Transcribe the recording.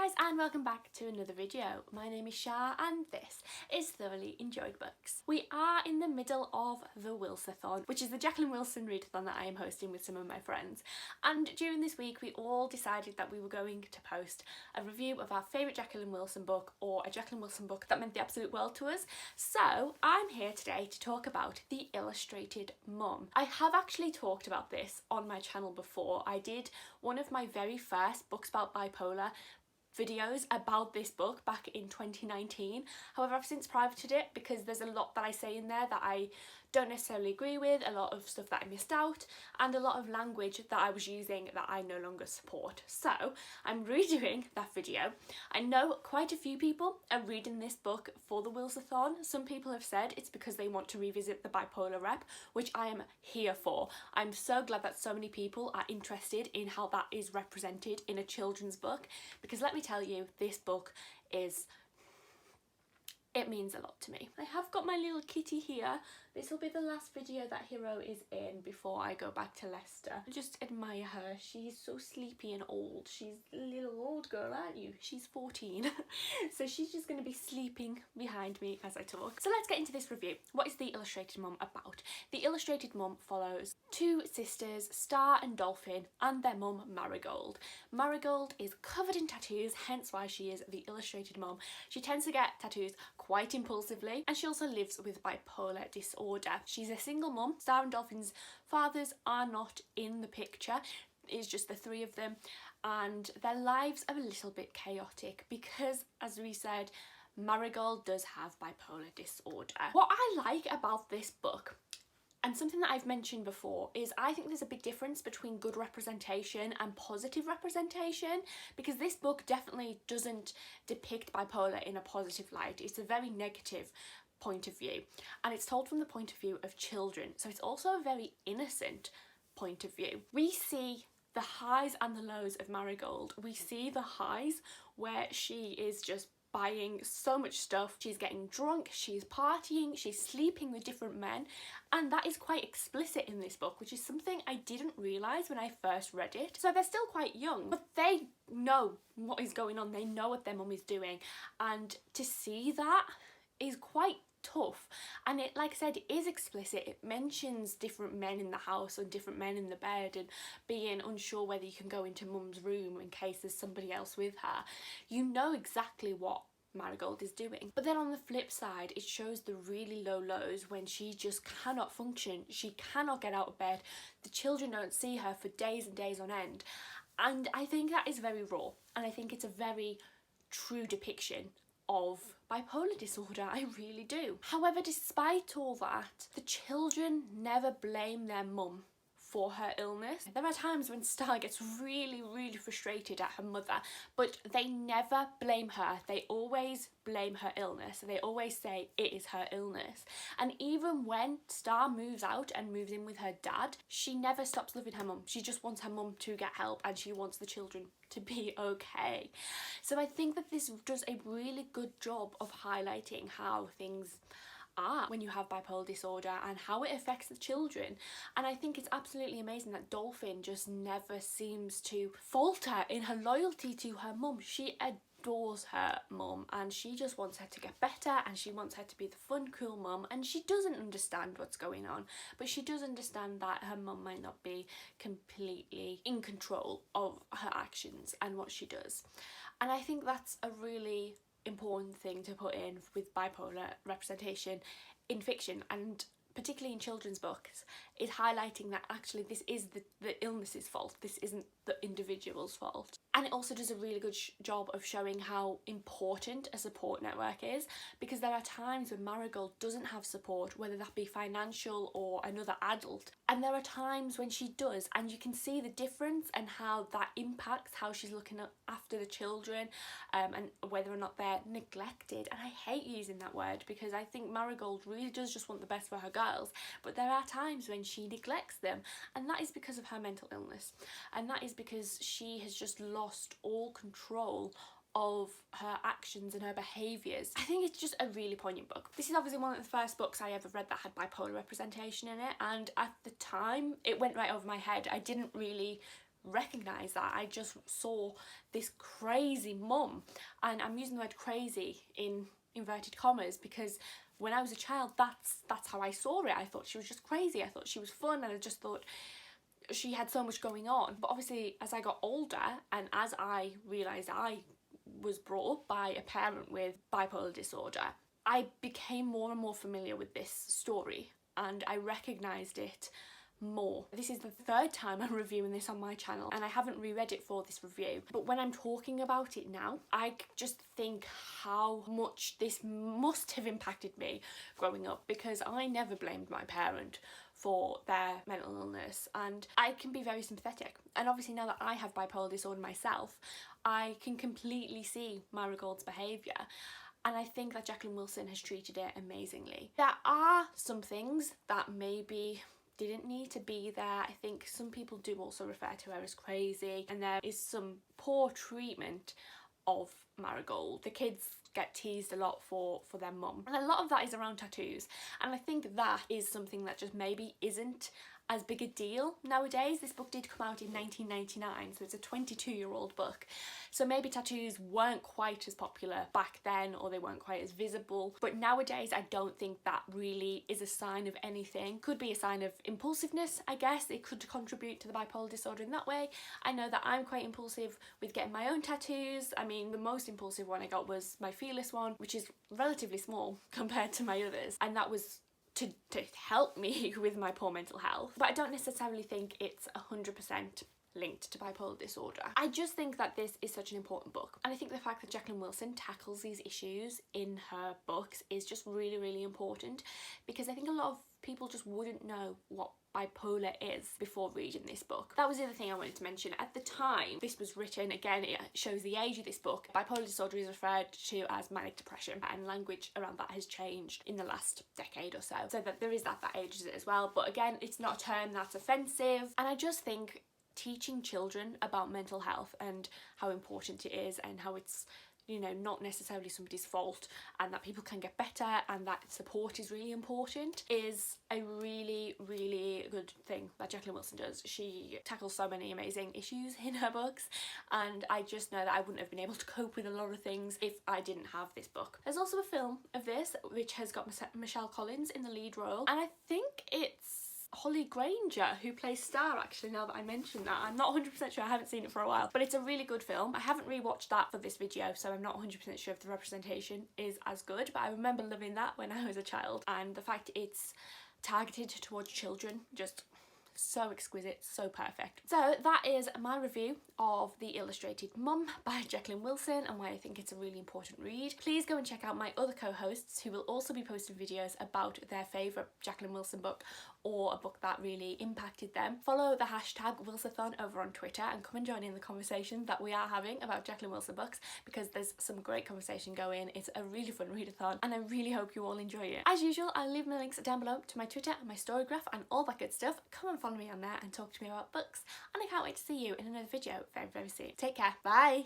Hi guys and welcome back to another video. My name is Shah and this is Thoroughly Enjoyed Books. We are in the middle of the wilsathon, which is the Jacqueline Wilson readathon that I am hosting with some of my friends. And during this week we all decided that we were going to post a review of our favourite Jacqueline Wilson book, or a Jacqueline Wilson book that meant the absolute world to us. So I'm here today to talk about The Illustrated Mum. I have actually talked about this on my channel before. I did one of my very first books about bipolar videos about this book back in 2019. However, I've since privated it because there's a lot that I say in there that I don't necessarily agree with, a lot of stuff that I missed out, and a lot of language that I was using that I no longer support. So I'm redoing that video. I know quite a few people are reading this book for the wilsathon. Some people have said it's because they want to revisit the bipolar rep, which I am here for. I'm so glad that so many people are interested in how that is represented in a children's book, because let me tell you, this book it means a lot to me. I have got my little kitty here. This will be the last video that Hero is in before I go back to Leicester. Just admire her. She's so sleepy and old. She's a little old girl, aren't you? She's 14. So she's just going to be sleeping behind me as I talk. So let's get into this review. What is The Illustrated Mum about? The Illustrated Mum follows two sisters, Star and Dolphin, and their mum, Marigold. Marigold is covered in tattoos, hence why she is the illustrated mum. She tends to get tattoos quite impulsively, and she also lives with bipolar disorder. She's a single mum. Star and Dolphin's fathers are not in the picture. It's just the three of them, and their lives are a little bit chaotic because, as we said, Marigold does have bipolar disorder. What I like about this book, and something that I've mentioned before, is I think there's a big difference between good representation and positive representation, because this book definitely doesn't depict bipolar in a positive light. It's a very negative point of view, and it's told from the point of view of children, so it's also a very innocent point of view. We see the highs and the lows of Marigold. We see the highs where she is just buying so much stuff, she's getting drunk, she's partying, she's sleeping with different men, and that is quite explicit in this book, which is something I didn't realise when I first read it. So they're still quite young, but they know what is going on, they know what their mum is doing, and to see that is quite tough. And it, like I said, it is explicit. It mentions different men in the house and different men in the bed and being unsure whether you can go into mum's room in case there's somebody else with her. You know exactly what Marigold is doing. But then on the flip side, it shows the really low lows when she just cannot function. She cannot get out of bed. The children don't see her for days and days on end. And I think that is very raw, and I think it's a very true depiction of bipolar disorder. I really do. However, despite all that, the children never blame their mum for her illness. There are times when Star gets really frustrated at her mother, but they never blame her. They always blame her illness. They always say it is her illness. And even when Star moves out and moves in with her dad, she never stops loving her mum. She just wants her mum to get help, and she wants the children to be okay. So I think that this does a really good job of highlighting how things are when you have bipolar disorder and how it affects the children. And I think it's absolutely amazing that Dolphin just never seems to falter in her loyalty to her mum. She adores her mum, and she just wants her to get better, and she wants her to be the fun, cool mum, and she doesn't understand what's going on, but she does understand that her mum might not be completely in control of her actions and what she does. And I think that's a really important thing to put in with bipolar representation in fiction, and particularly in children's books, is highlighting that actually this is the illness's fault. This isn't the individual's fault. And it also does a really good job of showing how important a support network is, because there are times when Marigold doesn't have support, whether that be financial or another adult, and there are times when she does, and you can see the difference and how that impacts how she's looking after the children, and whether or not they're neglected. And I hate using that word because I think Marigold really does just want the best for her girls, but there are times when she neglects them, and that is because of her mental illness, and that is because she has just lost all control of her actions and her behaviours. I think it's just a really poignant book. This is obviously one of the first books I ever read that had bipolar representation in it, and at the time it went right over my head. I didn't really recognise that. I just saw this crazy mum, and I'm using the word crazy in inverted commas because when I was a child, that's how I saw it. I thought she was just crazy. I thought she was fun, and I just thought she had so much going on. But obviously, as I got older and as I realised I was brought up by a parent with bipolar disorder, I became more and more familiar with this story and I recognised it more. This is the third time I'm reviewing this on my channel and I haven't reread it for this review, but when I'm talking about it now, I just think how much this must have impacted me growing up, because I never blamed my parent for their mental illness, and I can be very sympathetic. And obviously now that I have bipolar disorder myself, I can completely see Marigold's behaviour, and I think that Jacqueline Wilson has treated it amazingly. There are some things that maybe didn't need to be there. I think some people do also refer to her as crazy, and there is some poor treatment of Marigold. The kids get teased a lot for their mum, and a lot of that is around tattoos, and I think that is something that just maybe isn't as big a deal nowadays. This book did come out in 1999, so it's a 22-year-old book, so maybe tattoos weren't quite as popular back then, or they weren't quite as visible, but nowadays I don't think that really is a sign of anything. Could be a sign of impulsiveness, I guess. It could contribute to the bipolar disorder in that way. I know that I'm quite impulsive with getting my own tattoos. I mean, the most impulsive one I got was my Fearless one, which is relatively small compared to my others, and that was to help me with my poor mental health. But I don't necessarily think it's 100% linked to bipolar disorder. I just think that this is such an important book, and I think the fact that Jacqueline Wilson tackles these issues in her books is just really, really important, because I think a lot of people just wouldn't know what bipolar is before reading this book. That was the other thing I wanted to mention. At the time this was written, again it shows the age of this book, bipolar disorder is referred to as manic depression, and language around that has changed in the last decade or so, so that there is that ages it as well. But again, it's not a term that's offensive, and I just think teaching children about mental health and how important it is, and how it's, you know, not necessarily somebody's fault, and that people can get better, and that support is really important, is a really, really good thing that Jacqueline Wilson does. She tackles so many amazing issues in her books, and I just know that I wouldn't have been able to cope with a lot of things if I didn't have this book. There's also a film of this which has got Michelle Collins in the lead role, and I think it's Holly Granger who plays Star, actually, now that I mentioned that. I'm not 100% sure, I haven't seen it for a while, but it's a really good film. I haven't rewatched that for this video, so I'm not 100% sure if the representation is as good, but I remember loving that when I was a child, and the fact it's targeted towards children, just so exquisite, so perfect. So that is my review of The Illustrated Mum by Jacqueline Wilson, and why I think it's a really important read. Please go and check out my other co-hosts who will also be posting videos about their favourite Jacqueline Wilson book, or a book that really impacted them. Follow the hashtag wilsathon over on Twitter and come and join in the conversation that we are having about Jacqueline Wilson books, because there's some great conversation going. It's a really fun readathon, and I really hope you all enjoy it. As usual, I'll leave my links down below to my Twitter and my Storygraph and all that good stuff. Come and follow me on there and talk to me about books, and I can't wait to see you in another video very, very soon. Take care. Bye!